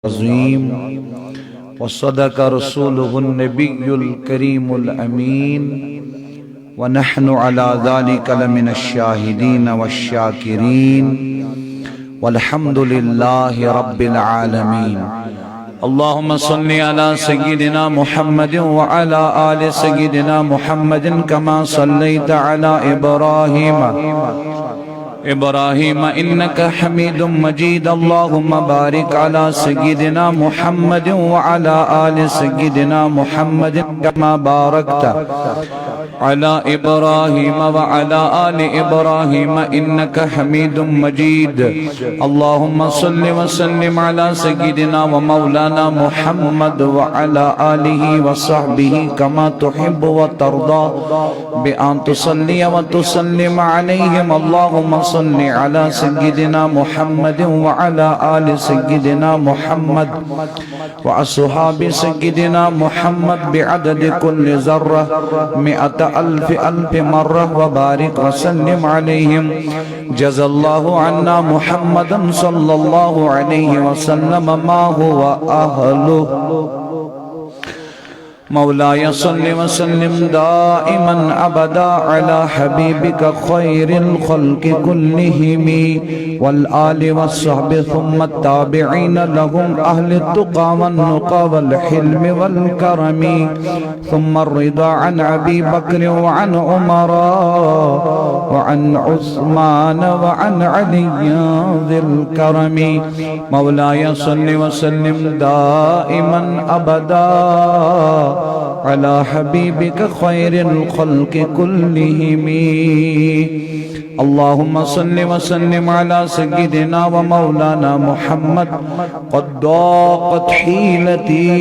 العظيم وصدق رسوله النبي الكريم الأمين ونحن على ذلك لمن الشاهدين والشاكرين والحمد لله رب العالمين. اللهم صل على سيدنا محمد وعلى آل سيدنا محمد كما صليت على إبراهيم إنك حميد مجيد. اللهم بارك على سيدنا محمد وعلى آل سيدنا محمد كما باركت على إبراهيم وعلى آل إبراهيم إنك حميد مجيد. اللهم صل وسلم على سيدنا ومولانا محمد وعلى آله وصحبه كما تحب وترضى بأن تصلي وتسلم عليهم. اللهم صل على سيدنا محمد وعلى آل سيدنا محمد وأصحاب سيدنا محمد بعدد كل ذرة 100,000 مرة وبارك وسلم عليهم. جزا الله عنا محمدا صلى الله عليه وسلم ما هو أهله. مولاي صل وسلم دائما أبدا على حبيبك خير الخلق كلهم والآل والصحب ثم التابعين لهم أهل التقى والنقى والحلم والكرم ثم الرضا عن أبي بكر وعن عمر وعن عثمان وعن علي ذي الكرم. مولاي صل وسلم دائما أبدا على حبيبك خير الخلق كلهم. اللهم صل وسلم على سيدنا ومولانا محمد. قد ضاقت حيلتي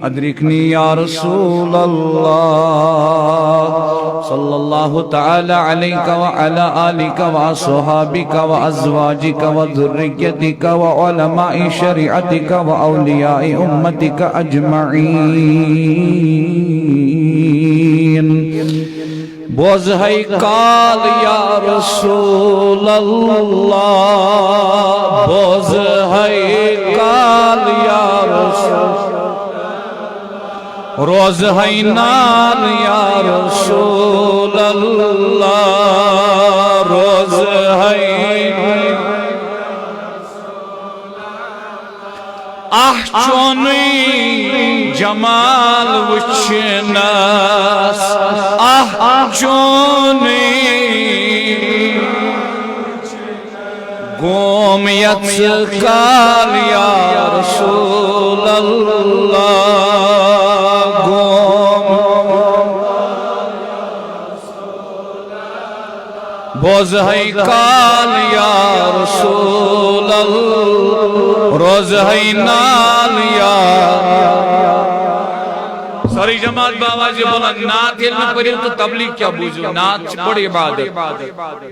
أدركني يا رسول الله صلى الله تعالى عليك وعلى آلك وأصحابك وأزواجك وذريتك وعلماء شريعتك وأولياء أمتك أجمعين. بوز ہے کال یا رسول اللہ، بوز ہے کال یا رسول، روز ہے نال یا رسول اللہ، روز ہے چونی جمال وچنس، چونی گوم یتکال یا رسول اللہ، گوم بوز ہے کال یا رسول اللہ، روز ہے نال یا ساری جماعت باواجی بولا نات علم پڑھیں تو تبلیغ کیا بوجھو. نات بڑی عبادت،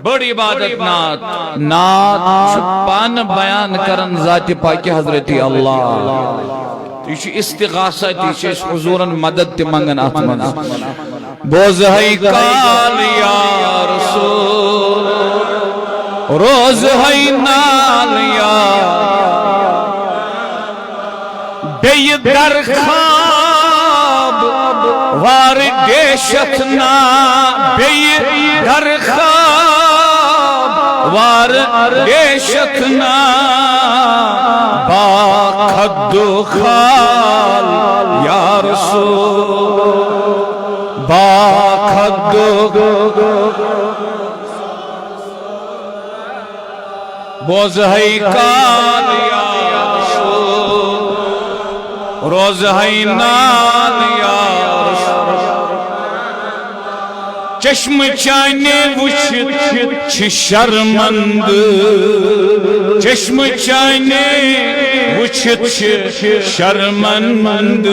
بڑی عبادت نات. نات پان بیان کرن ذات پاک حضرت اللہ. تیچ استغاثہ تیچ حضوراً مدد تی منگن آتمن. بوز ہے کال یا رسول، روز ہے نال یا بی در خواب وار دیشتنا، بی در خواب وار دیشتنا با خد و خال یا رسول، با خد و بوز ہے کال یا رسول، روز ہے نال یا رسول. چشم چانے وچھت چھ شرمند، چشم چانے وچھت چھ شرمند،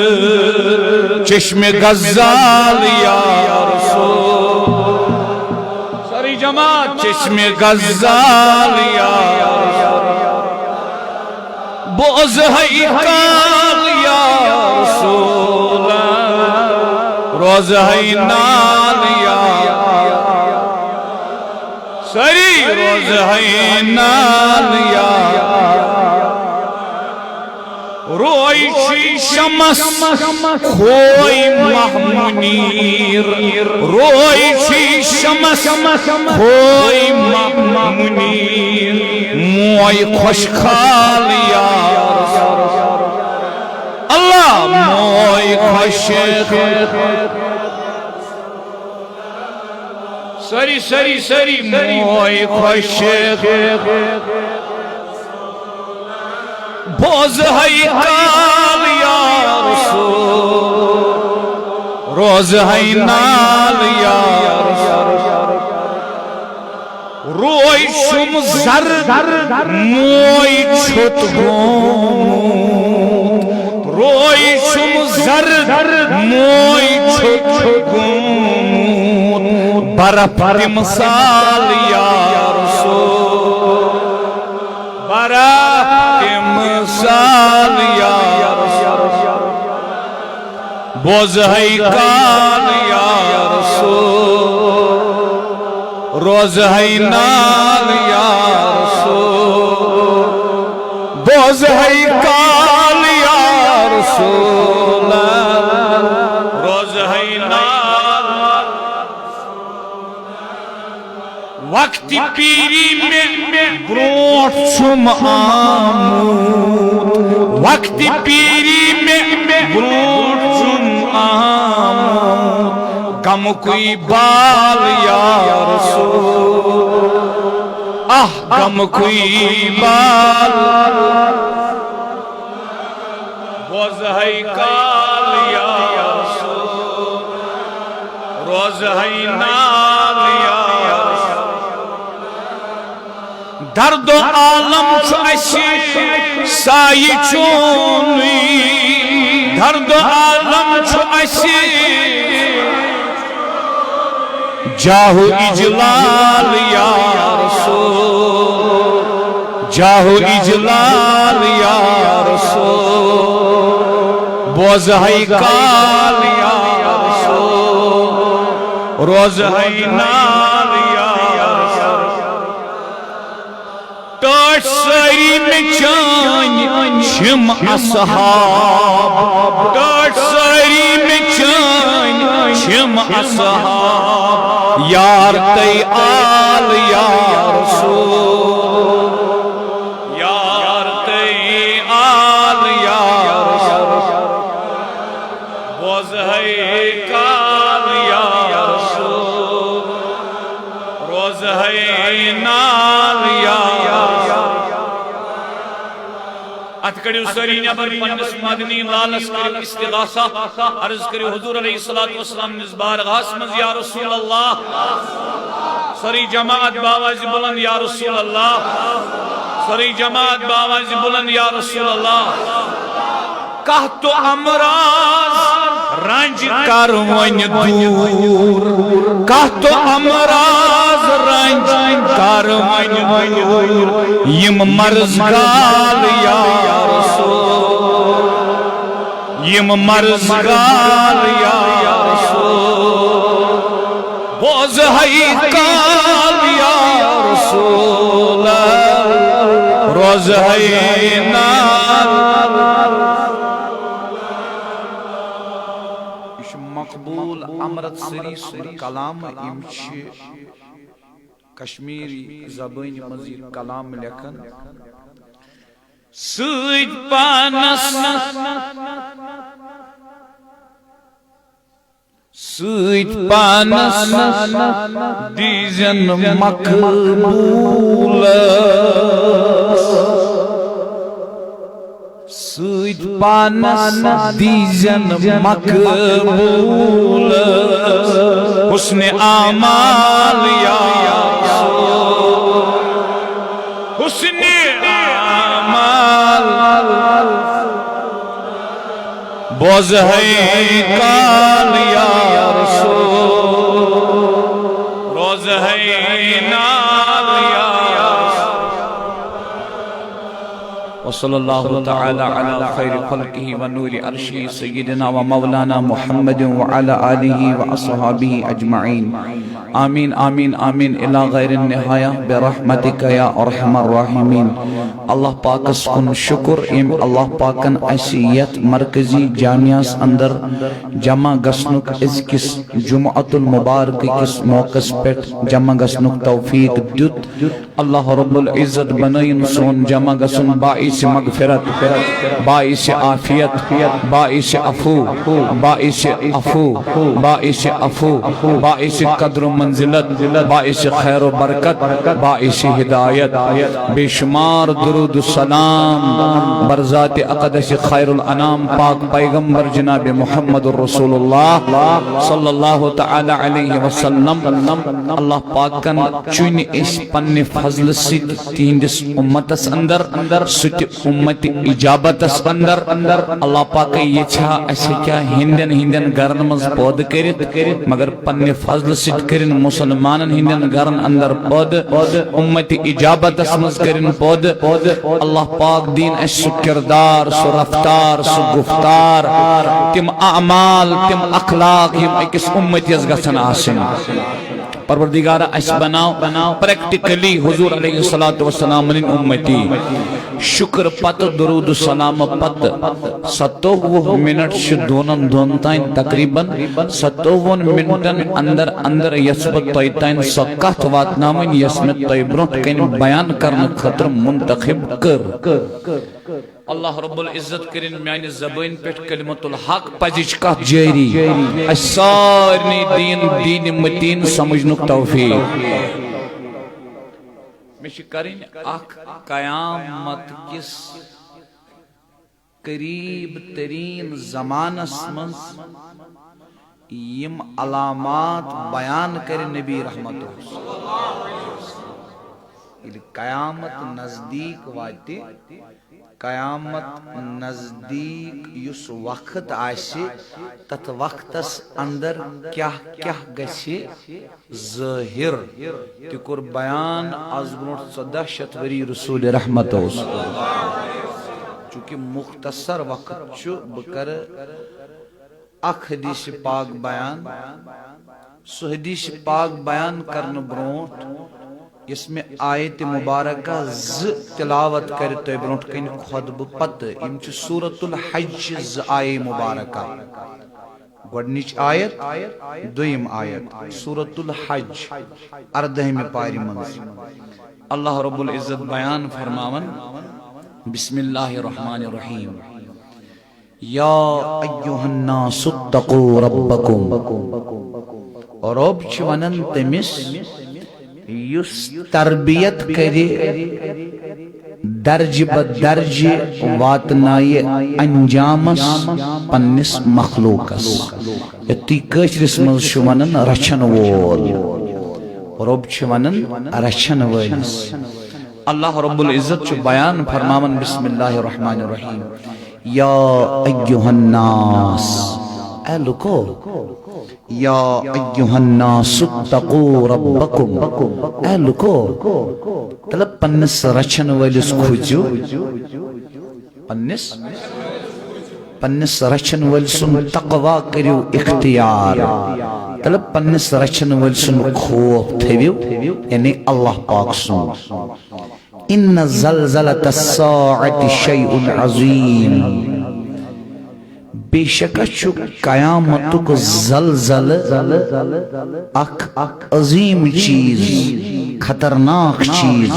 چشم غزال یا رسول. ساری جماعت چشم غزال یا بوز ہے کال یا رسول، روز ہے نال یا سری روز ہے نال یا روشی شمس کھوئی ماہ منیر روشی شمس کھوئی ماہ منیر موئی خوشخال یار اللہ موئی خوشخال سری موئی خوشخال بوز ہے کال یا رسول روز ہے نال یا رسول روئی شم زر موئی چھت گون روئی شم زر موئی چھت گون برف تمثال یا رسول برف تمثال یا رسول بوز ہے کال یا رسول روز ہے نال یا رسول بوز ہے کال یا رسول روز ہے نال وقت پیری میں بروٹ چھم آمود وقت پیری میں بروٹ چھم آمود غم کوئی بال یا رسول غم کوئی بال بوز ہے کال یا رسول روز ہے نال یا درد و عالم چھو اسی سائی چونی درد و عالم چھو اسی جاہو اجلال یا رسول جاہو اجلال یا رسول بوز ہے کال یا رسول روز ہے نال یا رسول ٹوٹ سری میں چان چھم اصحاب ٹوٹ سری میں چان چھم اصحاب یار تی آل یا رسول یار تی آل یا رسول بوز ہے کال یا رسول روز ہے نال یا اتکڑیو سری نبر پنس مدنی لالس کر استغاثہ عرض کریو حضور علیہ السلام نزبار غاسمز یا رسول اللہ سری جماعت باواز بلند یا رسول اللہ سری جماعت باواز بلند یا رسول اللہ کہت و امراض رنج کر ون دور کہت و امراض رنج کر ون دور یم مرزگال یا رسول یم مرزگال یا رسول بوز ہے کال یا رسول روز ہے نال مقبول امرت سری سر کلام امچی کشمیری زبان مزید کلام لکھن سید پانس سید پانس دیزن مقبول سید پانس دیزن مقبول حسن اعمال یا رسول حسن اعمال بوز ہے کال یا رسول روز ہے نال یا وصلی اللہ تعالی علی خیر خلقہ ونور عرشہ سیدنا و مولانا محمد وعلی آلہ و اصحابہ اجمعین آمین آمین آمین الى غیر النہایہ برحمتک یا ارحم الراحمین. اللہ پاکس کن شکر یم اللہ پاکن اسیت مرکزی جامعہ اندر جمع گسنک ازکس جمعۃ المبارک کس موقع پیٹ جمع گسنک توفیق دیت. اللہ رب العزت بنائن سون جمع گسن باعث مغفرت، باعث عافیت، باعث عفو، باعث عفو، باعث عفو، باعث قدر و منزلت، باعث خیر و برکت، باعث ہدایت. بے شمار درود و سلام بر ذات اقدس خیر الانام پاک پیغمبر جناب محمد رسول اللہ صلی اللہ تعالی علیہ وسلم. اللہ پاکن چون اس پن فضل ست تہندس امتس اندر ست امت اجابتس اندر اللہ پاک یچھا اسے کیا ہندن گرن مز پود کرت مگر پن فضل ست کرن مسلمانن ہندن گرن اندر پود امت اجابت مز کرن پود. اللہ پاک دین اس سو کردار سو رفتار سو گفتار تم اعمال تم اخلاق یم اکس امت یز گسن آسن. پروردگارہ اس بناو پریکٹیکلی حضور علیہ السلام من امتی. شکر پت درود و سلام پت 27 منٹ دونن دون تائن تقریباً 27 منٹن اندر یسبت تائن سکت واتنامن یسمت طیبرون کن بیان کرنے خطر منتخب کر. اللہ رب العزت کرن میانی زبان پیٹ کلمت الحق پزیچ کا جیری سارنی دین متین سمجھنک توفیق. مش کرن اخ قیامت کس قریب ترین زمانس من یم علامات بیان کرن نبی رحمت قیامت نزدیک واتی قیامت نزدیک یس وقت آشی تت وقتس اندر کیا گسی ظاہر تکر بیان از برونٹ 14 شتوری رسول رحمت ہوس. چونکہ مختصر وقت چو بکر اخ حدیث پاک بیان سو حدیث پاک بیان کرن برونٹ اس میں آیت مبارکہ تلاوت کرتے برونٹ کن خطب پت امچ سورة الحج آیت مبارکہ گوڑنیچ آیت دویم آیت سورة الحج 14 پاری منز. اللہ رب العزت بیان فرماون بسم اللہ الرحمن الرحیم یا ایوہ الناس اتقوا ربکم. رب چونن تمس یس تربیت کری درج بدرج واتنائی انجامس پنس مخلوقس یتی کشرس مز شونن رچن وول رب چونن رچن وولس. اللہ رب العزت چو بیان فرماون بسم اللہ الرحمن الرحیم یا ایوہ الناس اے لکو یا ایوہ الناس اتقوا ربکم اے لکو طلب پنس رچن والس کھوجو پنس رچن والسن تقوی کریو اختیار طلب پنس رچن والسن خوف تھویو یعنی اللہ پاک سن. ان زلزلۃ الساعۃ شیء عظیم بے شکہ چھو قیامتک زلزل اک عظیم چیز خطرناک چیز.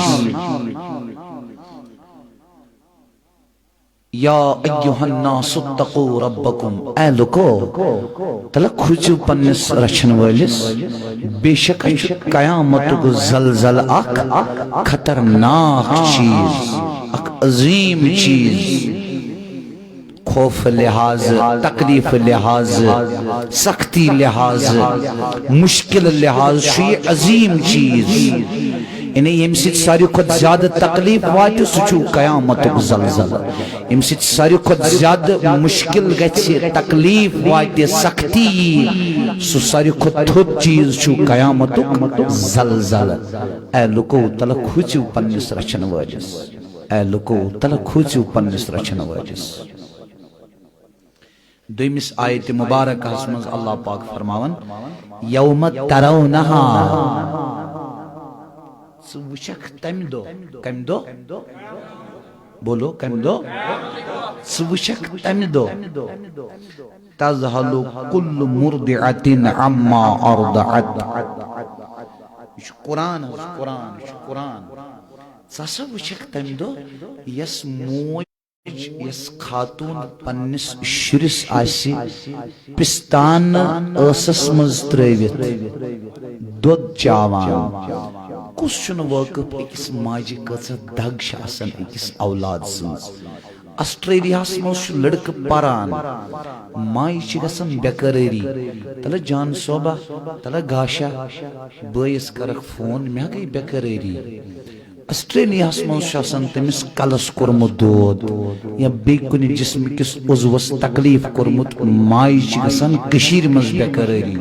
یا ایوہ الناس اتقوا ربکم اے لکو تلک خوچو پنس رچن والس بے شکہ چھو قیامتک زلزل اک خطرناک چیز اک عظیم چیز. خوف لحاظ تکلیف لحاظ سختی لحاظ مشکل لحاظ شی عظیم چیز انہیں یم سچ ساری خود زیادہ تکلیف واتی سچو قیامتک زلزل یم سچ ساری خود زیادہ مشکل گچی تکلیف واتی سختی سو ساری خود تھوت چیز چو قیامتک زلزل. اے لکو تلک خوچو پنس رچن واجس اے لکو تلک خوچو پنس رچن واجس. دویمس آیت مبارک اسمز اللہ پاک فرماون یوم ترونہا وچھک تم دو کم دو بولو کم دو وچھک تم دو تذہل کل مرضعۃ عما ارضعت یہ قرآن قرآن ژٕ وچھک تم دو یس موج یس خاتون پنس شرس آسی پستان ٲسس مز ترٲوِتھ دۄد چاوان کُس چھُنہٕ وٲقف أکِس ماجہِ کۭژاہ دگ چھِ آسان أکِس اولاد سٕنٛز آسٹریلیاہس منٛز چھُ لڑکہٕ پران ماجہِ چھِ گژھان بےقرٲری تلہٕ جان صوبہ تلہٕ گاشا بٲیِس کرکھ فون مےٚ گٔے بےقرٲری آسٹریلیاہس منٛز چھُ آسان تٔمِس کلس کوٚرمُت دود یا بیٚیہِ کُنہِ جسم کِس عضوس تکلیف کوٚرمُت ماجہِ چھِ گژھان کٔشیٖرِ منٛز بےقرٲری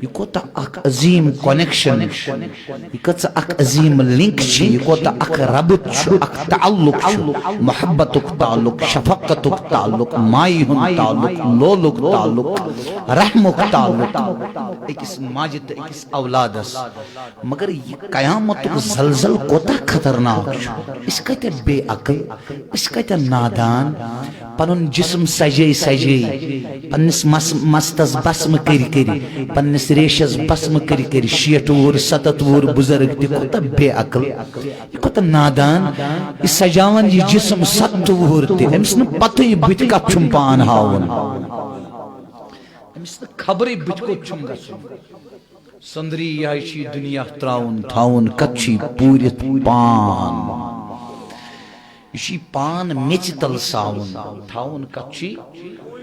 یہ کوتا اک عظیم کنیکشن یہ کچھ اک عظیم لنک چھ یہ کوتا اک ربط چھ اک تعلق چھ محبتک تعلق شفقتک تعلق مائی ہن تعلق لولک تعلق رحمک تعلق اکس ماجد اکس اولادس مگر یہ قیامتک زلزل کوتا خطرناک چھ اس کتے بے عقل اس کتے نادان پنن جسم سجے پنس مستس بسم کری پنس ریشس بسم کری 60 وُہُر 70 وُہُر بزرگ تہ کوتا بے عقل یہ کوتا نادان یہ سجاون یہ جسم 70 وُہُر تہ امس نہ پتہ یہ بت کت چھم پان ہاون امس نہ خبر بت کو چھم گژھن سندری یہ چھ دنیا تھاون کت چھ پورت پان یہ پان میچ تل ساون تھاون کت چھ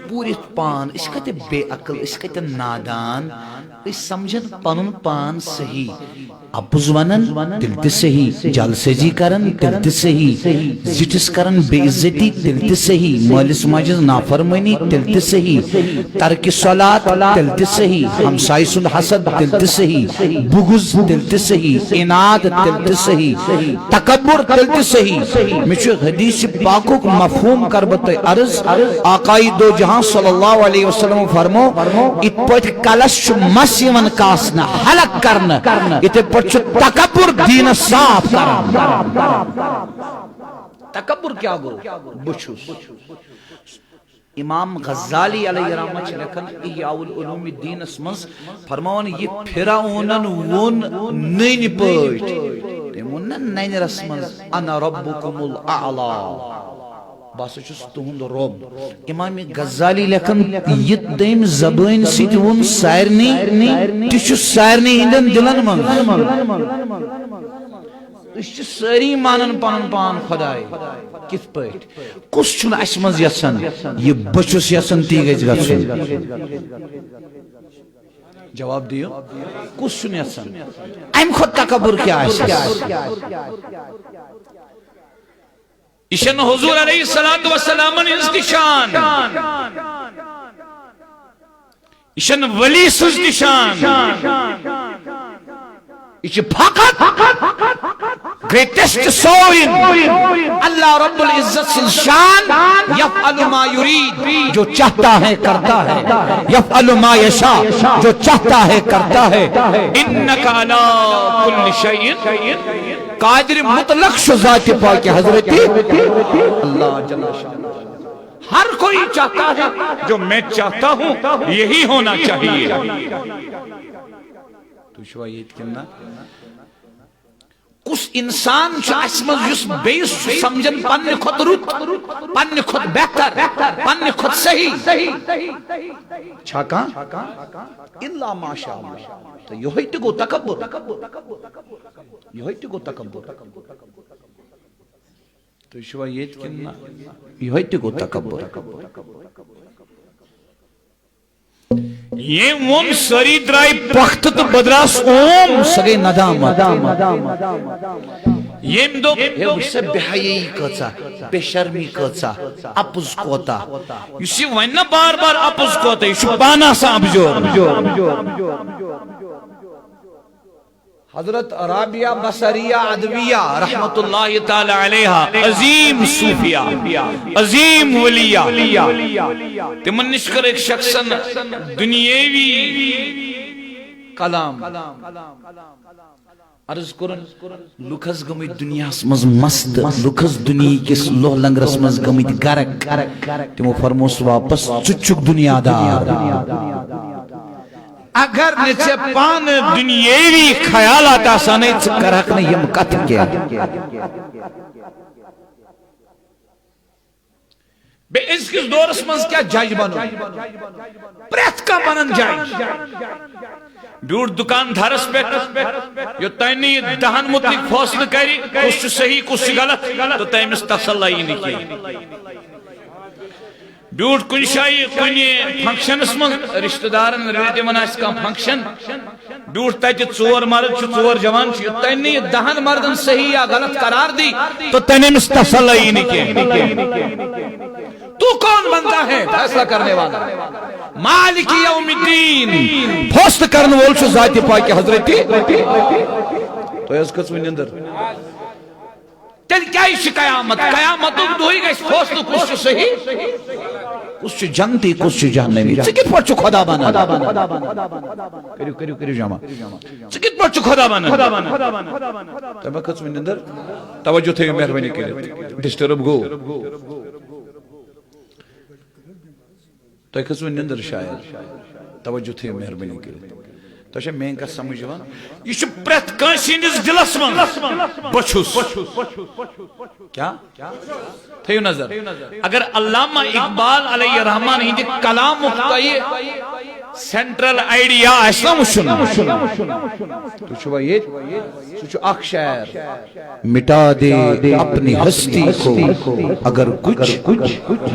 پورت پان اس کتے بے عقل اس کتے نادان اس سمجھن پنن پان صحیح اپز ونن تل تہ صحیح جلسزی کرن تل تہ صحیح زٹس کرن بے عزتی تل تہ صحیح مالس ماجد نافرمانی تل تہ صحیح ترک صلات تل تہ صحیح ہمسائے سند حسد تل تہ صحیح بغض تل تہ صحیح اناد تل تہ صحیح تکبر تل تہ صحیح مچ حدیث پاکک مفہوم کربت عرض آقائی دو جہاں صلی اللہ علیہ وسلم فرمو ات پٹ کلش مس یون کاسنا حلق کرنا ات پٹ تکبر دین صاف کرنا تکبر کیا گو بچھوس امام غزالی علیہ رحمت لکھن احیاء العلوم الدین اسمز فرماون یہ پھراؤنن ون نین پٹ تمون نین رسمز انا ربکم الاعلی بس چھس تہند رب امام غزالی لکھن یہ دیم زبان سیت ون سارنی تہ سارنی ہندن دلن من اس ساری مانن پنن پان خدائے کت پٹ کس چھن اس مز یسن یہ بچس یسن تی گژھِ گژھن جواب دیو کس چھن یسن ام خود تکبر کیا اشن حضور علیہ الصلوۃ والسلام نشان اشن ولی سز نشان یہ فقط گریٹسٹ سوئن اللہ رب العزت سے شان یفعل ما یرید جو چاہتا ہے کرتا ہے یفعل ما یشاء جو چاہتا ہے کرتا ہے انک علی کل شیء قادر مطلق شو ذات پاک حضرت اللہ جل شانہ ہر کوئی چاہتا ہے جو میں چاہتا ہوں یہی ہونا چاہیے تو شوائیت کنا کس انسان چھو اسمز یس بیس سمجھن پنن خود رت پنن خود بہتر پنن خود صحیح چھاکاں الا ماشاء اللہ تو یہ ہوئی تگو تکبر یہ ہوئی تگو تکبر تو شوائیت کنا یہ ہوئی تگو تکبر یہ وون سری درائی پخت تو بدراس اوم سگے ندامت یہ دو اس سے بحیئی کچا بے شرمی کچا اپز کوتا اسی وینا بار بار اپز کوتا اسی بانا سا ابجور حضرت رابعہ بصریہ ادویہ رحمت اللہ تعالی علیہا عظیم صوفیہ عظیم ولیہ تمن نش کر ایک شخصن دنیاوی کلام عرض کرن لکھس گمت دنیا مز مست لکھس دنیا کس لوہ لنگرس مز گمت گرک تمو فرموس واپس چچک دنیا دار اگر نچے پان دنیاوی خیالات آسانے کرک نے یم کت کیا بے اس کس دورس منز کیا جائج بنو پریت کا بنن جائج بیوٹ دکان دھارس پیٹ یو تینی دہن مطلق فوصل کری کچھ صحیح کچھ غلط تو تیمس تسلائی نہیں کی بیوٹ کن شائی کنی فنکشنس من رشتہ دارن ریلیٹیون آس کم فنکشن بیوٹ تیت ژور مرد ژور جوان تینی دہن مردن صحیح یا غلط قرار دی تو تیمس تسلائی نہیں کی تو کون بنتا ہے فیصلہ کرنے والا مالک یوم الدین فیصلہ کرنے وول چھو ذات پاک حضرتی تو اس کس ون اندر تیل کیا ہی قیامت قیامت دوئی گئی فیصلہ کس چھو صحیح کس چھو جنتی کس چھو جہنمی سکت پر چھو خدا بنا کریو جامع سکت پر چھو خدا بنا تو میں کس ون اندر توجہ تھے مہربانی کے لئے ڈسٹرب گو تو ایک حضور نندر شاید توجہ تھی مہربانی کے لئے تو اسے میں کا سمجھوان یہ چھو پریت کانسی نیز دلس من بچھوس کیا تھیو نظر اگر علامہ اقبال علیہ الرحمن ہی کلام مختائی سینٹرل آئیڈیا ایسا مشن تو چھو یہ سوچو اخ شعر مٹا دے اپنی ہستی کو اگر کچھ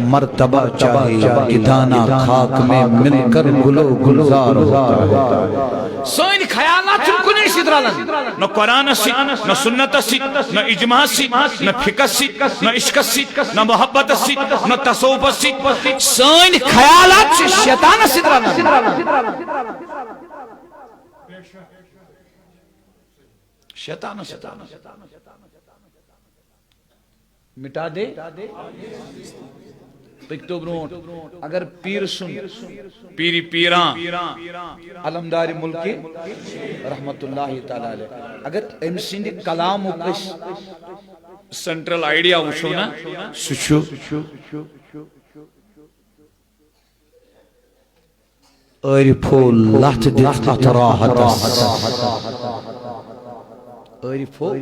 مرتبہ چاہے کہ دانا خاک میں مل کر گلو گلزار ہوتا ہے سوئن خیالات چھو کنے سدرالن نہ قرآن سی نہ سنت سی نہ اجماع سی نہ فقہ سی نہ عشق سی نہ محبت سی نہ تصوف سی سوئن خیالات چھو شیطان سدرالن شیطان مٹا دے پکتو برونٹ اگر پیر سن پیری پیران علمدار ملکی رحمت اللہ تعالی علیہ اگر امسین دی کلام اکس سنٹرل آئیڈیا وشو نا سچو عرفو لات دت اتراحت عرفو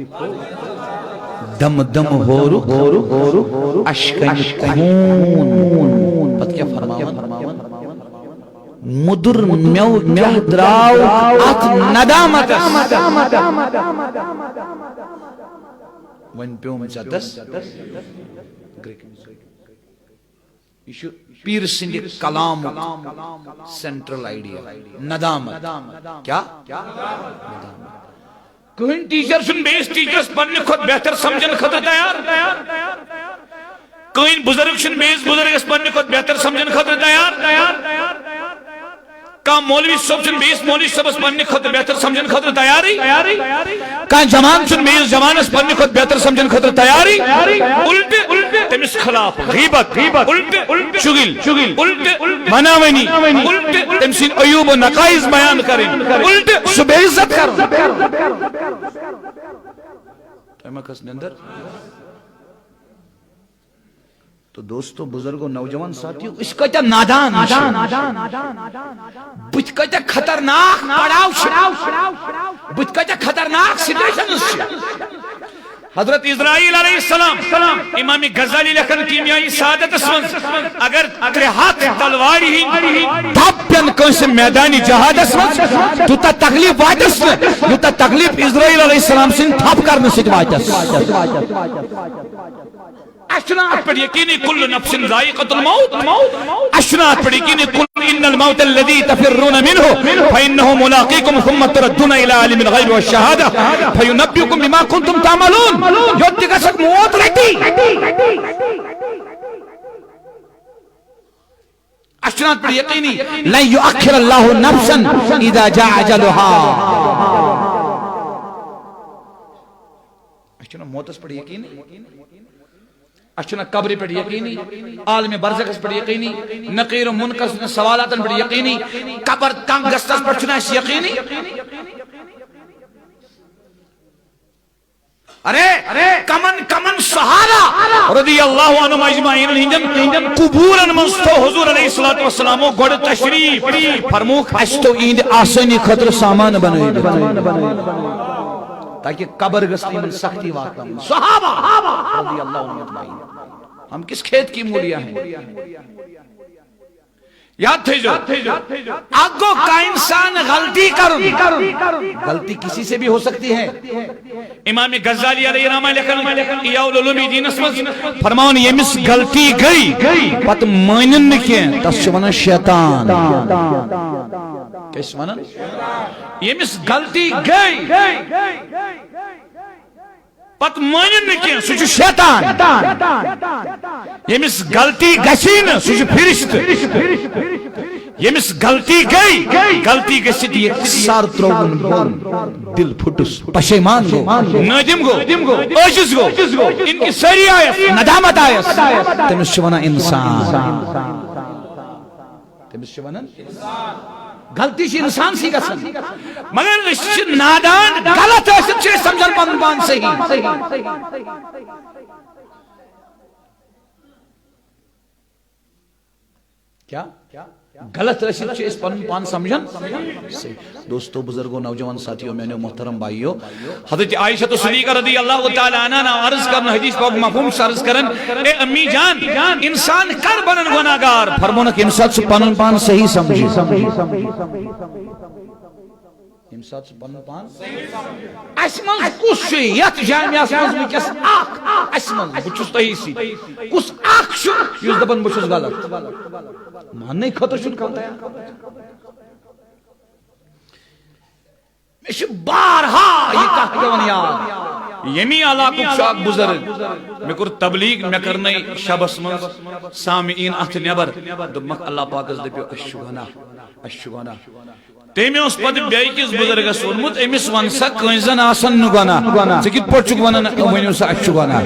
دم دم ہورو اشکن خون پت کیا فرماون مدر میو کیا دراو ات ندامت ون پیوم چتس یہ پیر سندھ کلام سینٹرل آئیڈیا ندامت کیا کوئی ٹیچر سن بیس ٹیچرز پڑھنے خود بہتر سمجھن خطر تیار کوئی بزرگ سن بیس بزرگ پڑھنے خود بہتر سمجھن خطر تیار کان مولوی صاحب سن بیس مولوی صاحب پڑھنے خود بہتر سمجھن خطر تیاری کان جوان سن بیس جوان پڑھنے خود بہتر سمجھن خطر تیاری الٹے تمس خلاف غیبت الٹے چگل الٹے مناونی الٹے تمسین عیوب و نقائص بیان کریں الٹے صبح عزت کر تیمکس نندر تو دوستو بزرگو نوجوان ساتھیو اس کا جا نادان بچ کا جا خطرناک پڑاو بچ کا جا خطرناک سیٹیشن حضرت اسرائیل علیہ السلام امام غزالی لکھن کیمیائی سعادت اسمنز اگر ترہات تلواری ہی دھپن کنس میدانی جہاد اسمنز تو تا تکلیف واجس تو تا تکلیف اسرائیل علیہ السلام سن تھپ کرنے سے واجس اشنات پر یقینی کل نفس ذائقۃ الموت اشنات پر یقینی کل ان الموت الذي تفرون منه فانه ملاقيكم ثم تردون الى عالم الغيب والشهاده فينبئكم بما كنتم تعملون یوتی کا سک موت رہتی اشنات پر یقینی لن يؤخر الله نفسا اذا جاء اجلها اچھنا موتس پر یقینی اچھنا قبر پر یقینی عالم برزخس پر یقینی نقیر و منقص سوالات پر یقینی قبر تنگ گستس پر چھنا یقینی ارے کمن صحابہ رضی اللہ عنہم اجمعین ہندن قبورن منستو حضور علیہ السلام گوڑ تشریف فرموک اشتو ایند آسانی خطر سامان بنائی تاکہ قبر گسلی من سختی واقع صحابہ رضی اللہ عنہم اجمعین ہم کس کھیت کی مولیاں ہیں یاد تھے جو آگو کا انسان غلطی کرن غلطی کسی سے بھی ہو سکتی ہے امام غزالی علیہ رحمہ لکھن احیاء العلوم دین اسمز فرماؤن یمس غلطی گئی پت مانن نکیں تس چھ شیطان کس ونن یمس غلطی گئی پت مانن نکیں سو شیطان یمس غلطی گسین سو فرشت یمس غلطی گئی غلطی گسید یہ سار ترون بون دل پھٹس پشیمان گو نادم گو عاجز گو ان کی سری آیس ندامت آیس تمس چھ ونان انسان تمس چھ ونان غلطی چھ انسان سی گسن مگر اس چھ نادان غلط ہے چھ سمجھن پن پان صحیح کیا غلط رسید چھ اس پن پان سمجھن دوستو بزرگوں نوجوان ساتھیوں میں نے محترم بھائیوں حضرت عائشہ صدیقہ رضی اللہ تعالی عنہ عرض کرن حدیث پاک مفہوم عرض کرن اے امی جان انسان کر بنن گناہگار فرمونا کہ انسان سے پن پان صحیح سمجھی انسان سے پن پان اسمن کس یت جامعہ اسمن وکس اخ اسمن بچس تہی سی کس اخ چھ یس دپن بچس غلط ماننے خطر چھن کرتا ہے میں بارہا یہ کہا گون یاد یمی علاقہ شاک بزرگ میں کر تبلیغ میں کرنے شبس من سامعین اتھ نیبر دمک اللہ پاک از دپیو اشگانا تیمی اس پد بیائی کس بزرگ سورمت امیس ونسا کنزن آسن نگانا سکت پوچک ونن ونیو سا اشگانا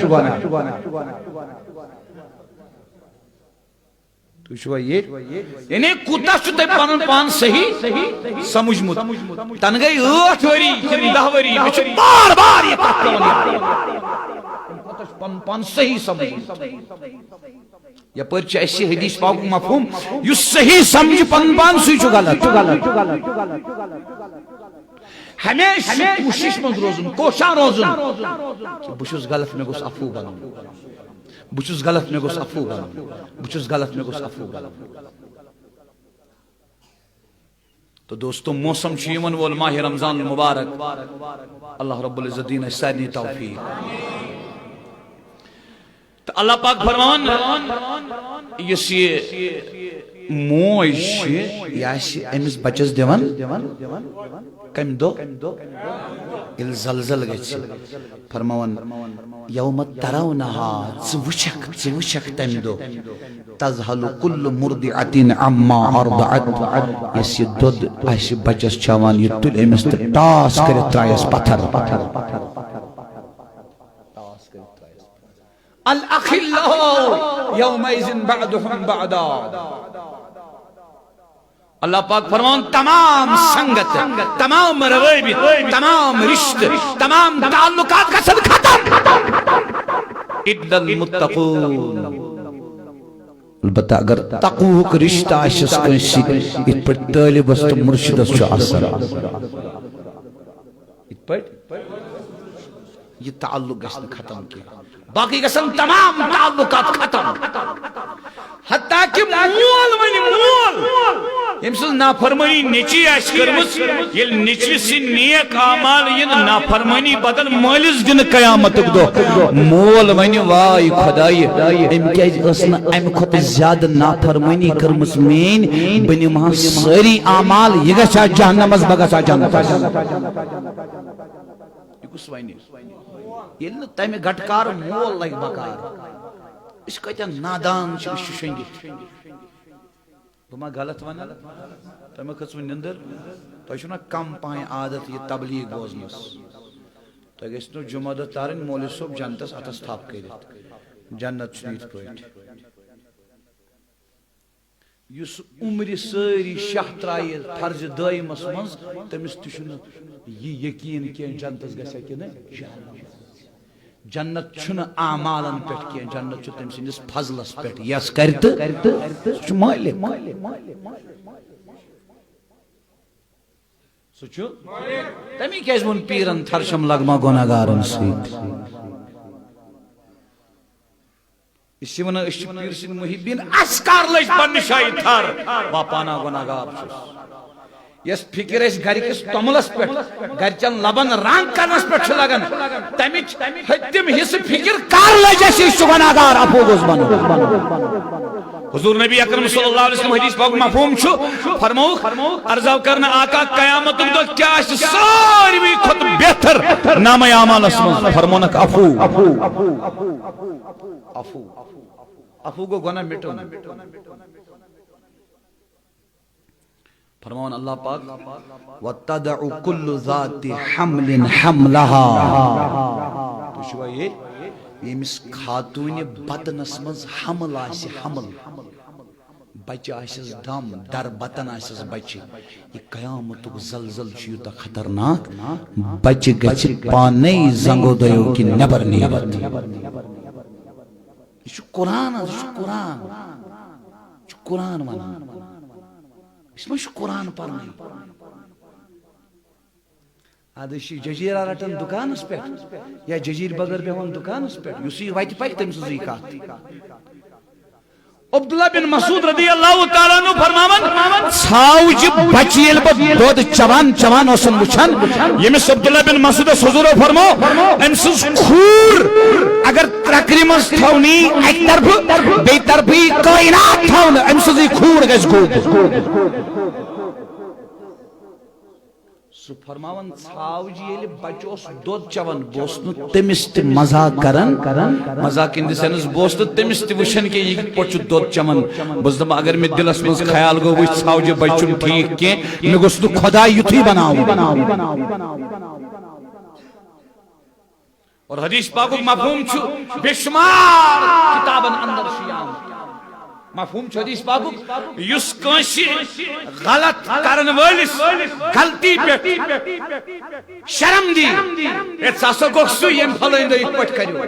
تو شو یہ یعنی کوتا چھو تے پانن پان صحیح سمجھ مت تن گئی 8 وری 10 وری میں چھو بار بار یہ کہتا ہوں پان پان صحیح سمجھ یا پر چھ ایسی حدیث پاک مفہوم یہ صحیح سمجھ پان پان سوئی چھو غلط ہمیشہ کوشش مند روزن کوشاں روزن کہ بشوز غلط میں گوس افو بنوں بچس غلط میں گوس افو بنوں بچس غلط میں گوس افو بنوں تو دوستو موسم چیون وول ماہ رمضان المبارک اللہ رب العزت دین سارنی توفیق تو اللہ پاک فرمان یس یہ موج یہ امس بچس دیوان کم دو il زلزل گچ فرمان یوم ترونها زوچک تم دو تذهل كل مرضعة عما ارضعت یس دود اس بچس چوان یہ تل امس ٹاس کرت ترایس پتھر الاخلاء یومئذ بعدهم بعدا اللہ پاک فرمان تمام سنگت تمام روابط تمام رشت تمام تعلقات کا سب ختم الا المتقون البتہ اگر تقوک رشتہ آشس کنسی ات پر طالب است مرشد است اثر ات پر یہ تعلق گسن ختم کیا باقی گسن تمام تعلقات ختم حتیٰ کہ مول ونی مول یمسل نافرمانی نیچی آش کرمس یل نیچی سی نیک آمال ین نافرمانی بدل مالز دن قیامت دو مول ونی وائی خدای ام کیج اسنا ام خط زیادہ نافرمانی کرمس مین بنی مہا ساری آمال یہ گشا جہنم از بگشا جہنم یہ کس وائنی یل تیمی گھٹکار مول لگ بکار اس کہتا نادان چھ شنگی بما غلط وانا تمہ کھسو نندر تو چھنا کم پائیں عادت یہ تبلیغ بوزنس تو گژھنو جمعہ دہ تارن مولوی صاحب جنتس اتس تھپ کرت جنت چھُنہٕ یِتھ پٲٹھۍ یُس عمرِ سٲری شاہ ترایہِ فرض دٲیمس منٛز تٔمِس تہِ چھُنہٕ یہِ یقیٖن کینٛہہ جنتس گژھِ کِنہٕ جنت چھُنہٕ اعمالن پٮ۪ٹھ کینٛہہ جنت چھُ تٔمۍ سٕنٛدِس فضلس پٮ۪ٹھ یس کرِ تہٕ سُہ چھُ مٲلِک سُہ چھُ تمی کیازِ ووٚن پیٖرن تھرشم لگما گۄناہگارن سۭتۍ اس ون پیر سن محبین اس کر لج پنہ شاہی تھر واپانا گناہگار چھس یس فکر اس گھر کس توملس پہ گھرچن لبن رنگ کرنس پہ لگان تمچ ہتم حصہ فکر کر لج اس گناہگار افوگس بن حضور نبی اکرم صلی اللہ علیہ وسلم حدیث پاک مفہوم چھو فرموک عرضاو کرنا آقا قیامت دو کیا اس ساروی خود بہتر نام اعمال اسمن فرمونک افو افو افو کو گناہ مٹو فرمان اللہ پاک وَتَدْعُ كُلُّ ذَاتِ حَمْلٍ حَمْلَهَا تو شوہ یہ یمس خاتون بطنس مز حمل آسی حمل بچہ آسس دم در بطن آسس بچہ یہ قیامت زلزل چھوٹا خطرناک بچہ گچ پانے زنگو دیو کی نبر نیبت یہ قرآن یہ قرآن یہ قرآن وانا اس میں قرآن پڑھنے آدھشی جزیرہ رٹن دکان اس پہ یا جزیر بغیر بیوان دکان اس پہ یوسی وائٹ پاک تم سوزی کات عبداللہ بن مسعود رضی اللہ تعالیٰ عنہ فرماون ساوج بچیل با دود چوان اوسن وچھن یمس عبداللہ بن مسعود حضور فرمو امسز خور اگر ترکری مز تھونی ایک طرف بے طرفی کائنات تھون امسز خور گز گو سو فرماون ژھاوجی ییٚلہِ بچہ اوس دۄد چٮ۪وان بہٕ اوسُس نہٕ تٔمِس تہِ مزاق کران مزاق اِن دِ سینس بہٕ اوسُس نہٕ تٔمِس تہِ وٕچھان کینٛہہ یہِ کِتھ پٲٹھۍ چھُ دۄد چٮ۪وان بہٕ اوسُس دپان اگر مےٚ دِلس منٛز خیال گوٚو وٕچھ ژھاوجہِ بچہِ چھُنہٕ ٹھیٖک کینٛہہ مےٚ گوٚژھ نہٕ خۄدا یُتھُے بناوُن اور حدیث پاکُک مفہوم چھُ بے شمار کتابن اندر شیان مفہوم چھُ حدیث پاکُک یُس کٲنٛسہِ غلط کرن وٲلِس غلطی پٮ۪ٹھ شرم دی ہے ژٕ ہسا گوٚکھ سُہ ییٚمۍ فلٲنۍ دۄہ یِتھ پٲٹھۍ کٔرِو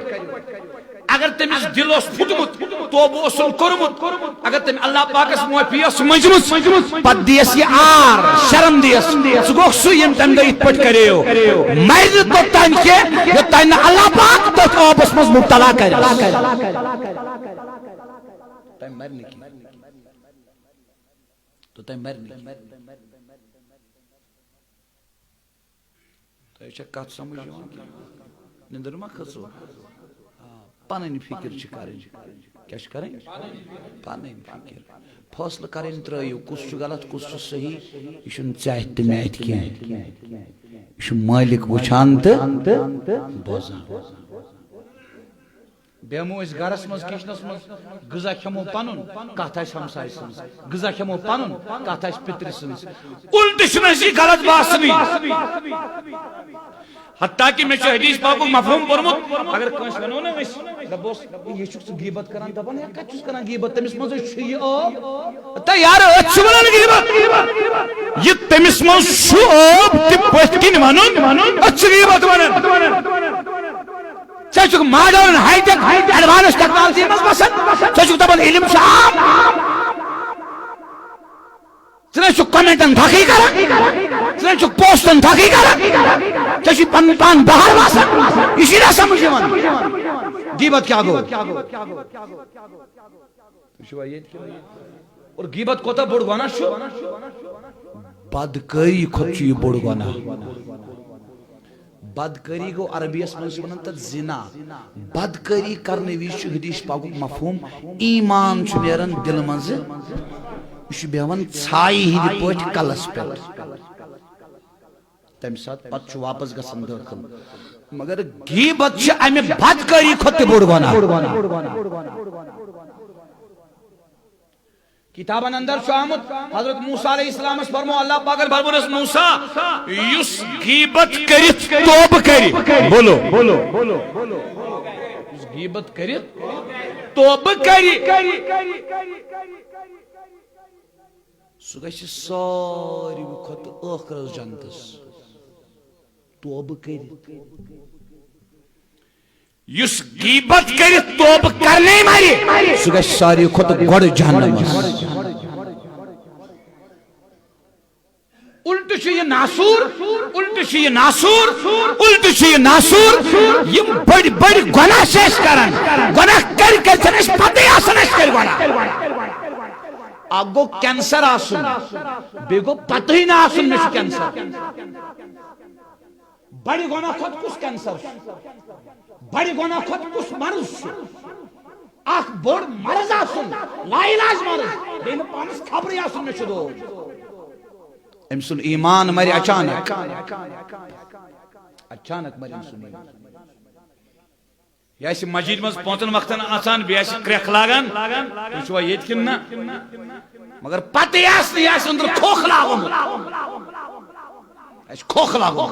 اگر تٔمِس دل اوس پھُٹمُت توبہٕ اوسُن کوٚرمُت اگر تٔمۍ اللہ پاکس معٲفی ٲس منٛجمٕژ پتہٕ دِیس یہِ آر شرم دِیس ژٕ گوٚکھ سُہ ییٚمۍ تمہِ دۄہ یِتھ پٲٹھۍ کریو مرِ نہٕ توٚتام کینٛہہ یوٚتام نہٕ اللہ پاک تٔتھۍ آبس منٛز مبتلا کرِ تم مرنے کی تو تم مرنے کی تو یہ کت سمجھ نندر ما کھسو پنن فکر چھ کریں کیا چھ کریں پنن فکر فیصلہ کریں ترایو کس چھ غلط کس چھ صحیح یہ چھ چاہت تہ میت کی یہ چھ مالک وچھان تہ بوزان بیمو اس گھرس مز کچنس مز غذا کھمو پنن کتھ آس ہمسائے سنز غذا کھمو پنن کتھ آس پتر سنز الٹ چھن اسی غلط باسنی حتیٰ کہ میں حدیث پاکو مفہوم پرمت اگر کنس ونو نا اس دبوس یہ چھُ غیبت کران دپان ہے کتھ چھُس کران غیبت تمس مز چھ یہ آب تا یار اچھ ونان غیبت یہ تمس مز چھ آب تہ پتھ کن ونن اچھ غیبت ونان چھ modern high tech advance technology مز بسن چھ دپان علم چھ عام چھ کمنٹن تھکی کران چھ پوسٹن تھکی کران چھ پن پان باہر واسن یہ چھ نہ سمجھ یوان غیبت کیا گو اور غیبت کوتا بڑ گناہ چھ بدکاری کھوت چھ یہ بڑ گناہ بدکاری گو عربی اس منز ونن تت زنا بدکاری کرنے وز چھ حدیث پاک مفہوم ایمان چھ نیران دل منز یہ بیوان ژھائی ہند پٹ کلس پہ تم سات پت چھ واپس گژھان داخل مگر غیبت چھ امہ بدکاری کھوت بوڑ گناہ کتابن اندر شو آمد حضرت موسیٰ علیہ السلام اس فرمو اللہ پاکر فرمونس موسیٰ یس غیبت کرت توب کری بولو یس غیبت کرت توب کری سو گژھِ ساروی کھۄتہٕ ٲخرس جنتس توب کری یس غیبت کرت توب کرنے ماری سو گژھِ ساروی کھۄتہٕ گۄڈٕ جہنمس الٹہ چھ یہ ناسور الٹہ چھ یہ ناسور الٹہ چھ یہ ناسور یم بڑی بڑی گناہ سے اس کرن گناہ کر چھن اس پتہ آسن اس کر گناہ اگو کینسر آسن بیگو پتہ ہی نہ آسن مش کینسر بڑی گناہ خود کس کینسر بڑی گناہ خود کس مرض اخ بڑ مرض آسن لا علاج مرض بین پانس خبر آسن مش دو امسن ایمان مری اچانک مری امسن یہ ایسی مسجد مز پانچن وقتن آسان بھی ایسی کریک لاگان پوچھوا یہ کن نا مگر پتہ ایس نہیں ایسی اندر کھوخ لاگم ایسی کھوخ لاگم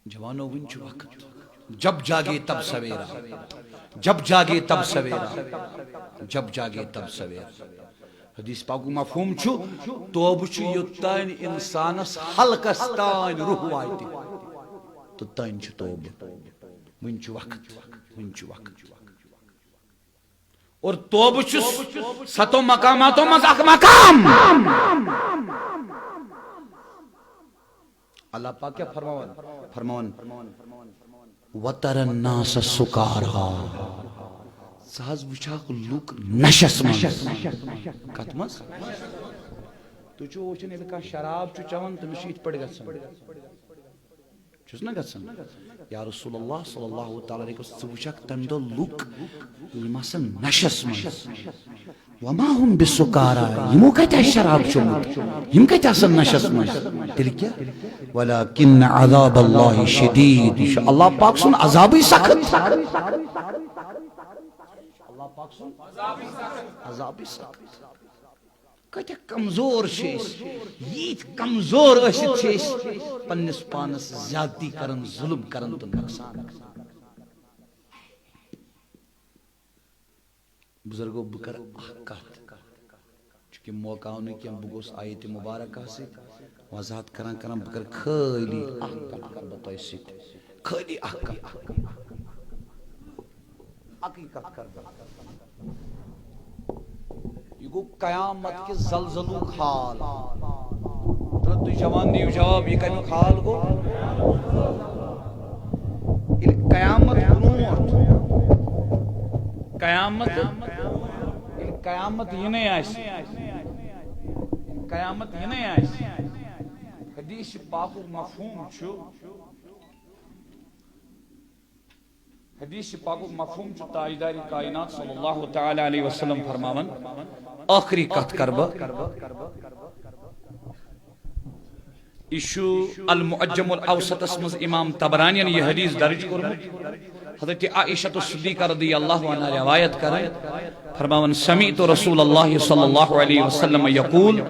جوانو ونچ وقت جب جاگے تب سویرا جب جاگے تب سویرا جب جاگے تب سویرا حدیث پاکو مفہوم چھو توب چھو یوتان انسانس حلقس تان روح وائتی تو تان چھو توب ونچ وقت اور توب چھو ستو مقاماتو مز اک مقام اللہ پاک کیا فرماون وَتَرَ النَّاسَ سُكَارَى ساز وچھاک لوک نشس من کت مز تو چھو وچھن یل کا شراب چھو چون تمس یت پڑ گژھن چھس نہ گژھن یا رسول اللہ صلی اللہ تعالی علیہ وسلم وچھاک تم دو لوک یمسن نشس من وما هم بسكارى يمو كتا شراب چومت يم كتا سن نشس من تل کیا ولكن عذاب الله شديد الله پاک سن عذاب سخت عذابی سخت کتہ کمزور چیس یت کمزور ٲسِتھ چھِ أسۍ پننس پانس زیادتی کرن ظلم کرن تو نقصان بزرگو بکر احکات چونکہ موقع ہونے کی ہم بگوس آیت مبارکہ سے وضاحت کرن بکر خالی احکات کر بتائی سیت خالی احکات حقیقت کر یہ گو قیامت کے زلزلو حال تو جوان دیو جواب یہ کمی حال گو قیامت قیامت یہ نہیں آئیسی قیامت یہ نہیں آئیسی حدیث پاک مفہوم چھو حدیث پاک مفہوم چھو تاجداری کائنات صلی اللہ تعالی علیہ وسلم فرماون آخری کت کربا ایشو المعجم الاوسط اسمز امام تبرانی نے یہ حدیث درج کرو حضرت عائشہ صدیقہ رضی اللہ عنہ روایت کریں فرماون سمیعت رسول اللہ صلی اللہ علیہ وسلم یقول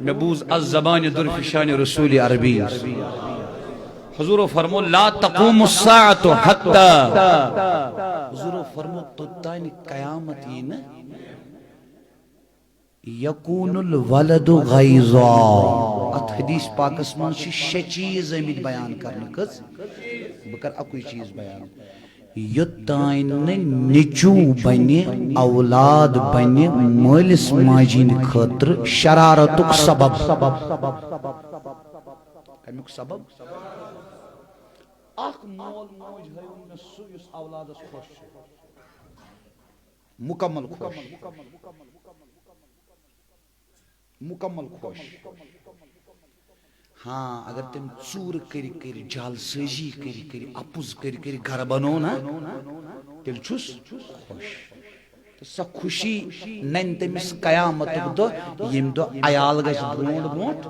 مبوز الزبان درفشان رسول عربی حضور فرمو لا تقوم الساعت حتی حضور فرمو تتانی قیامت یہ نا یکون الولد غیظا ات حدیث پاکس من شے چیز امید بیان کرنے کس بکر اکوئی چیز بیان یتائن نچو بنی اولاد بنی مالس ماجین خطر شرارتک سبب کمیک سبب اخ مول موج ہے ان میں سویس اولاد اس خوش مکمل خوش مکمل خوش ہاں اگر تم چور کری کری جال سجی کری کری اپوز کری کری گھر بنو نا تل چھس خوش سا خوشی نن تمس قیامت دو یم دو عیال گژھ برونٹ برونٹ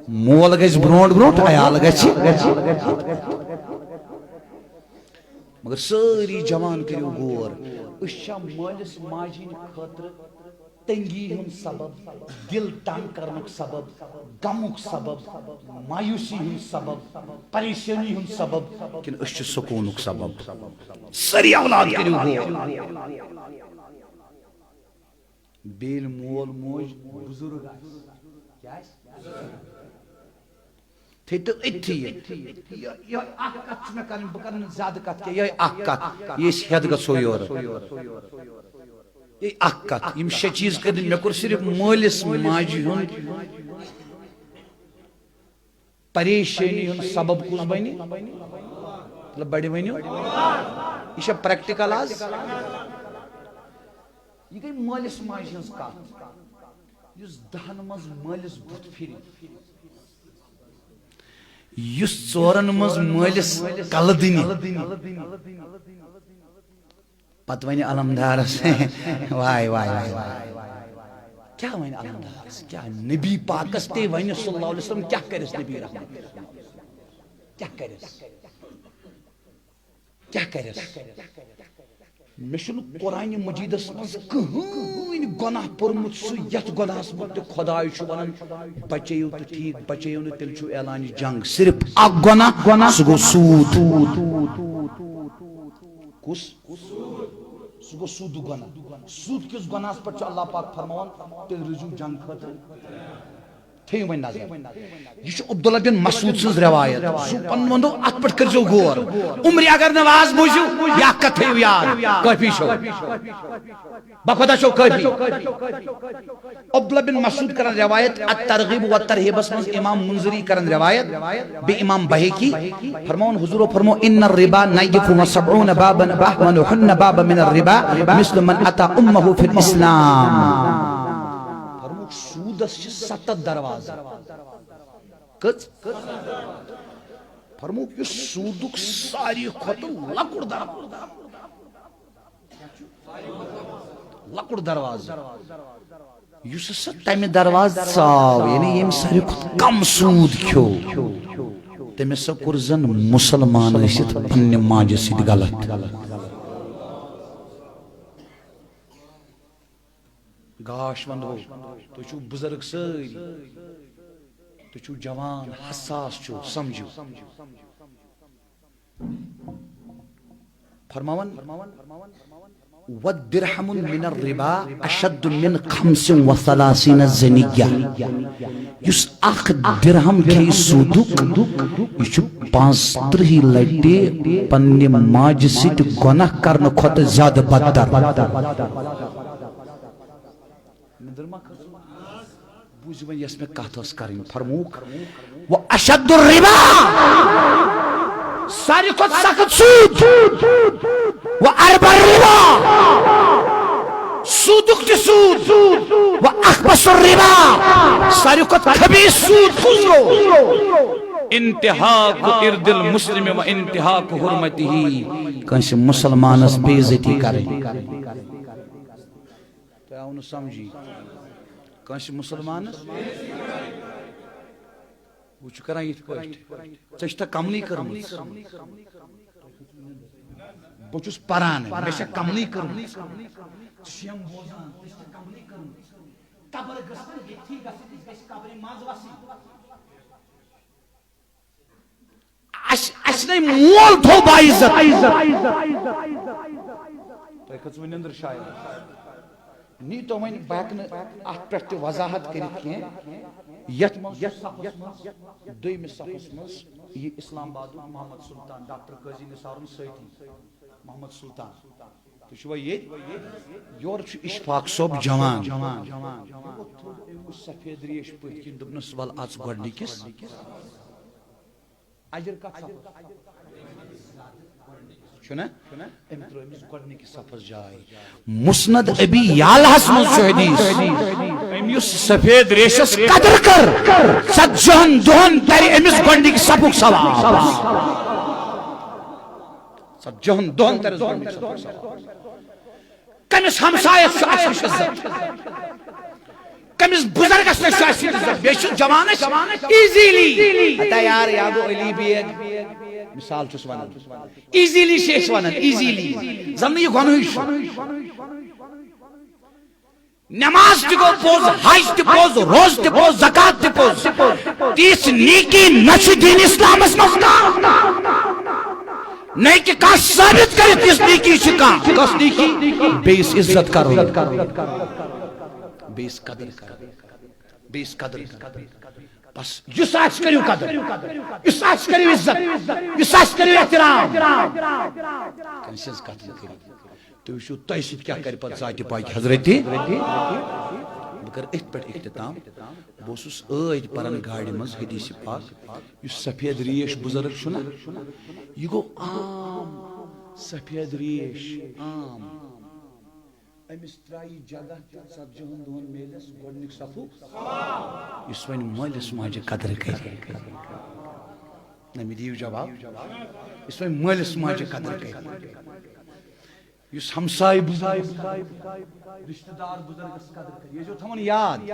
مول گژھ برونٹ برونٹ عیال گژھ مگر ساری جوان کریو غور اشا مالس ماجی خاطر تنگی ہن سبب دل تنگ کرنک سبب غمک سبب مایوسی ہن سبب پریشانی ہن سبب کن اس سکونک سبب ساری اولاد کریو غور بیل مول موج بزرگ تھی تو اتھی یہ اخ کت میں کرن بکرن زیادہ کت کہ یہ اخ کت یہ ہد گژھو یور یہ اخ کت یم شے چیز کر میں کور صرف مالس ماجی ہن پریشانی ہن سبب کس بنی مطلب بڑی ونیو یہ پریکٹیکل آز یہ گئی مالس ماجی ہن کت یس دہن مز مالس بت پھر یس ژورن مز مالس کل دنی پتہ ون علمدارس وائے وائے وائے کیا ون علمدارس کیا نبی پاکس تے ون صلی اللہ علیہ وسلم کیا کرس نبی رحمت کیا کرس کیا کرس مشن قرآن مجیدس مز کہین گناہ پورمت سو یت گناہس متعلق خدای چھ ونان بچیو تو ٹھیک بچیو نہ تیل چھ اعلان جنگ صرف اک گناہ سو گو سود کس سو گو سود گناہ سود کس گناہس پر چھ اللہ پاک فرمان تیل رجوع جنگ خاطر تھے ون نظر یہ عبداللہ بن مسعود سن روایت سو پن ونو ات پٹ کرزو غور عمر اگر نواز بوزو یا کتھے یاد کافی شو بخدا شو کافی عبداللہ بن مسعود کرن روایت الترغیب و الترہیب اس میں امام منذری کرن روایت بے امام بہیکی فرمون حضور فرمو ان الربا نیف و سبعون بابا ونحن بابا من الربا مثل من اتا امه فی الاسلام سودس 7 درواز کت فرموک یہ سودک ساری خط لکڑ دروازہ یس سا تمہ دروازہ ژاو یعنی یم ساری خط کم سود کھو تمس سا کور زن مسلمان ٲسِتھ پننہِ ماجہِ سۭتۍ غلط گاش وندو تو چھو بزرگ ساری تو چھو جوان حساس چھو سمجھو فرماون والدرهم من الربا اشد من 35 زنیہ یس اخ درہم کی سودک یہ چھو 35 لٹی پننہِ ماجہِ سۭتۍ گناہ کرنہٕ کھۄتہٕ زیادٕ بدتر بوزی ون یس میں کہت اس کریں فرموک وہ اشد الربا ساری خود سخت سود وہ اربع الربا سودک تی سود وہ اخبث الربا ساری خود خبیث سود خزرو انتہاک ارد المسلم و انتہاک حرمتی کنسی مسلمان اس بیزتی کریں تو آؤں سمجھی کنس مسلمان وہ کران یہ پہ ٹھا کمنی کرم بہس پران مے کمنی کرم مول تھو باعزت تھی ونندر شاید نی تو ون بہن ات پہ وضاحت کرت یت دویمس صفس مز یہ اسلام آباد محمد سلطان ڈاکٹر قاضی نثار سۭتی محمد سلطان تو یہ یور اشفاق صوب جوان سفید ریش پت کن دپنس ول اچ گۄڈنِکِس اجر کت مسند ابی یالہس من حدیث سفید ریشس قدر کر سجہن دہن تری امس گونڈی کی سبک سواب سجہن دہن تری گونڈی کی سبک سواب کمس ہمسایت شعش عزت کمس بزرگس نش بیس جوانس ایزیلی ہتا یار یا گو علی بیگ مثال چھس ونان ایزیلی چھ ونان ایزیلی زن یہ گنوی نماز تہ گو پوز حج تہ پوز روز تہ پوز زکات تہ پوز تیس نیکی نچ دین اسلامس مز نہیں کہ کہاں ثابت کرے تیس نیکی چکا کس نیکی بیس عزت کرو بیس قدر کرو بیس قدر بس یس آس کریو قدر یس آس کریو عزت یس آس کریو احترام کنس قدر کرو تو وچھو تہ سۭتۍ کیاہ کر پتہٕ ذاتِ پاک حضرت بہ کر اتھ پٮ۪ٹھ اختتام بہ اوسُس عٲدۍ پران گاڑِ منٛز حدیث پاک یُس سفید ریش بزرگ چھُنہ یہ گو عام سفید ریش عام امس ترائی جگہ ژتجہن دۄہن میلس گۄڈنیُک صفو یُس وۄنۍ مٲلِس ماجہِ قدر کرِ نہ مےٚ دِیِو جواب یُس وۄنۍ مٲلِس ماجہِ قدر کرِ یس ہمسائے بزرگ رشتہ دار بزرگس قدر کر یہ جو تھون یاد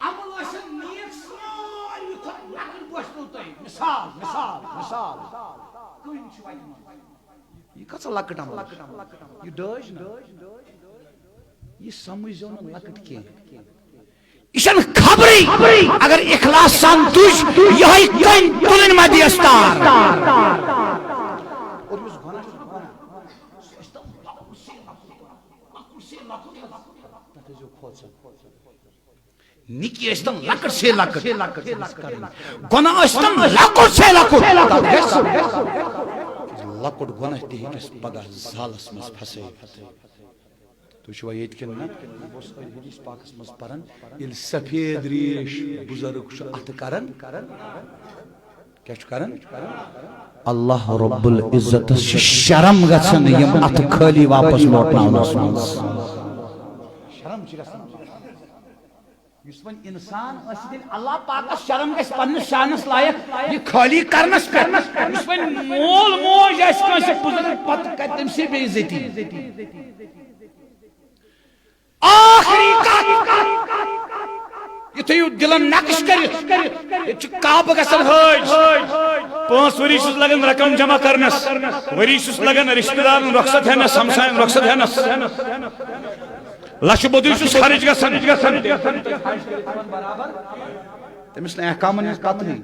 عمل آسن نیک ساری کھۄتہٕ لۄکٕٹ بوزنو تۄہہِ مثال مثال مثال کٕہٕنۍ چھُ وَتہِ منٛز یہِ کۭژاہ لۄکٕٹ عمل یہِ ڈٲج نہ یہِ سمجھزیو نہٕ لۄکٕٹ کینٛہہ یہ چھنہٕ خبرٕے اگر اخلاص سان تُج یِہوٚے کٔنۍ تُلٕنۍ ما دِیَس تار نکی اشتن لکڑ سے لکڑ گناہ اشتن لکڑ سے لکڑ لکڑ گناہ تی ہکس پگہ زالس مز پھسے تو چھو یت کن نا بوس حدیث پاکس مز پرن یل سفید ریش بزرگ چھ ات کرن کیا چھ کرن اللہ رب العزت شرم گژھن یم ات خالی واپس لوٹناونس مز شرم چھ گژھن یس ون انسان دن اللہ پاکس شرم گژھِ پننس شانس لائق یہ خالی کرنس پہ یس ون مول موج آس کانسہ بزرگ پتہ کر تم سے بے عزتی آخری یہ تھیو دلن نقش کرت یہ کعبہ گژھن حج 5 ؤری چھُس لگان رقم جمع کرنس ؤری چھُس لگان رشتہ دارن رخصت ہینس ہمساین رخصت ہینس لچھ بدی چھُس خرچ گژھان تمس نہ احکامن ہنز کتھ نہیں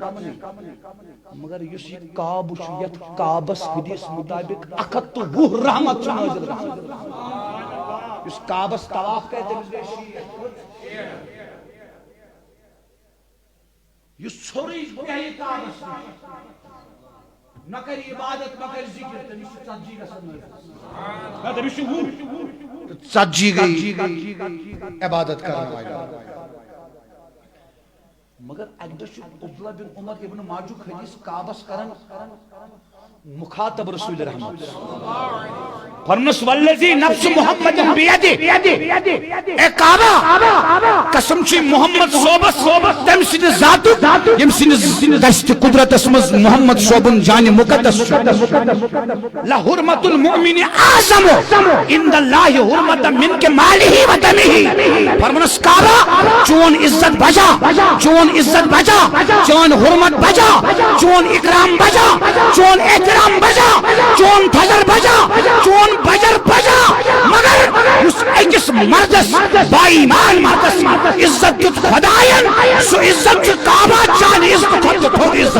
مگر یس یہ کعبہ چھُ یتھ کعبس حدیث مطابق 120 رحمت چھُ نازل گژھان یس کعبس طواف کرِ تمس گژھِ یس ژھوٚرٕے بیہہِ کعبس نہ کر عبادت نہ کر ذکر تمس چھُ ژتجی گژھان تمس چھُ ژتجی گئی عبادت کرنے والا مگر اک دہ عبداللہ بن عمر ابن ماجہ حدیث کعبس کرن مخاطب رسول رحمت فرمس والذی نفس محمد بیدی اے کعبہ قسم چھ محمد صوبس تم سن ذات یم سن دست قدرت اسمز محمد صوبن جان مقدس لحرمت المؤمن اعظم عند اللہ حرمت من کے مالہ و دمہ فرمس کعبہ چون عزت بجا چون عزت بجا چون حرمت بجا چون اکرام بجا چون احترام بجا چون فجر بجا چون بجر بجا مگر اس اکس مردس با ایمان مردس عزت کت خدایان سو عزت چھ کعبہ چان عزت خود خود عزت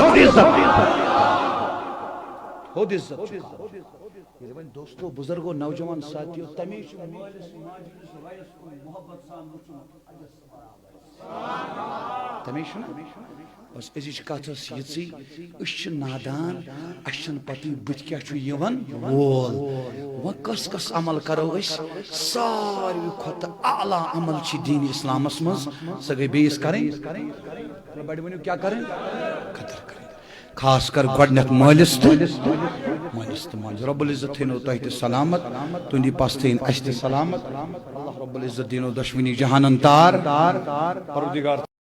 خود عزت یہ دوستو بزرگو نوجوان ساتھیو تمیش مالس ماجد محبت سان تمیش بس ازیچ کت یہ نادان اچھن پتہ بت کیا وول و کس کس عمل کرو ساروی کھت اعلی عمل دین اسلامس مز سہ گئی بیس کریں بڑی ونیو کیا کریں قدر کریں خاص کر گۄڈنیتھ مالس تو ماج رب العزت تھینو تہ تہ سلامت تہندی پس تھین اس تہ سلامت اللہ رب العزت دینو دشمنی جہانن تار پروردگار